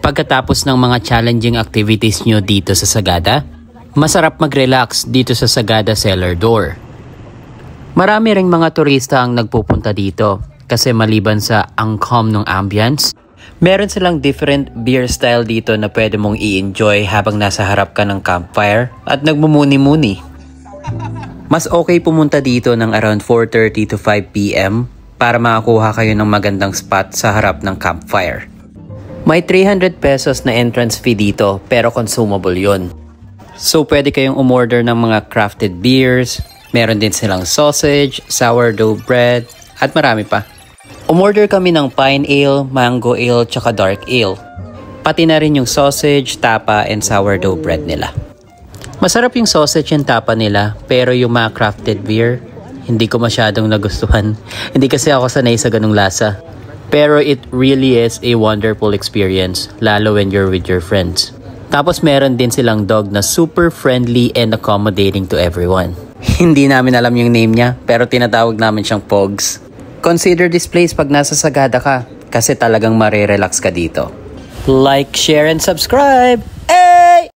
Pagkatapos ng mga challenging activities nyo dito sa Sagada, masarap mag-relax dito sa Sagada Cellar Door. Marami ring mga turista ang nagpupunta dito kasi maliban sa ang calm ng ambience, meron silang different beer style dito na pwede mong i-enjoy habang nasa harap ka ng campfire at nagmumuni-muni. Mas okay pumunta dito ng around 4:30 to 5 p.m. para makakuha kayo ng magandang spot sa harap ng campfire. May 300 pesos na entrance fee dito pero consumable yun. So pwede kayong umorder ng mga crafted beers, meron din silang sausage, sourdough bread, at marami pa. Umorder kami ng pine ale, mango ale, tsaka dark ale. Pati na rin yung sausage, tapa, and sourdough bread nila. Masarap yung sausage and tapa nila, pero yung mga crafted beer, hindi ko masyadong nagustuhan. Hindi kasi ako sanay sa ganung lasa. Pero it really is a wonderful experience, lalo when you're with your friends. Tapos meron din silang dog na super friendly and accommodating to everyone. Hindi namin alam yung name niya, pero tinatawag namin siyang Pogs. Consider this place pag nasa Sagada ka, kasi talagang marirelax ka dito. Like, share, and subscribe!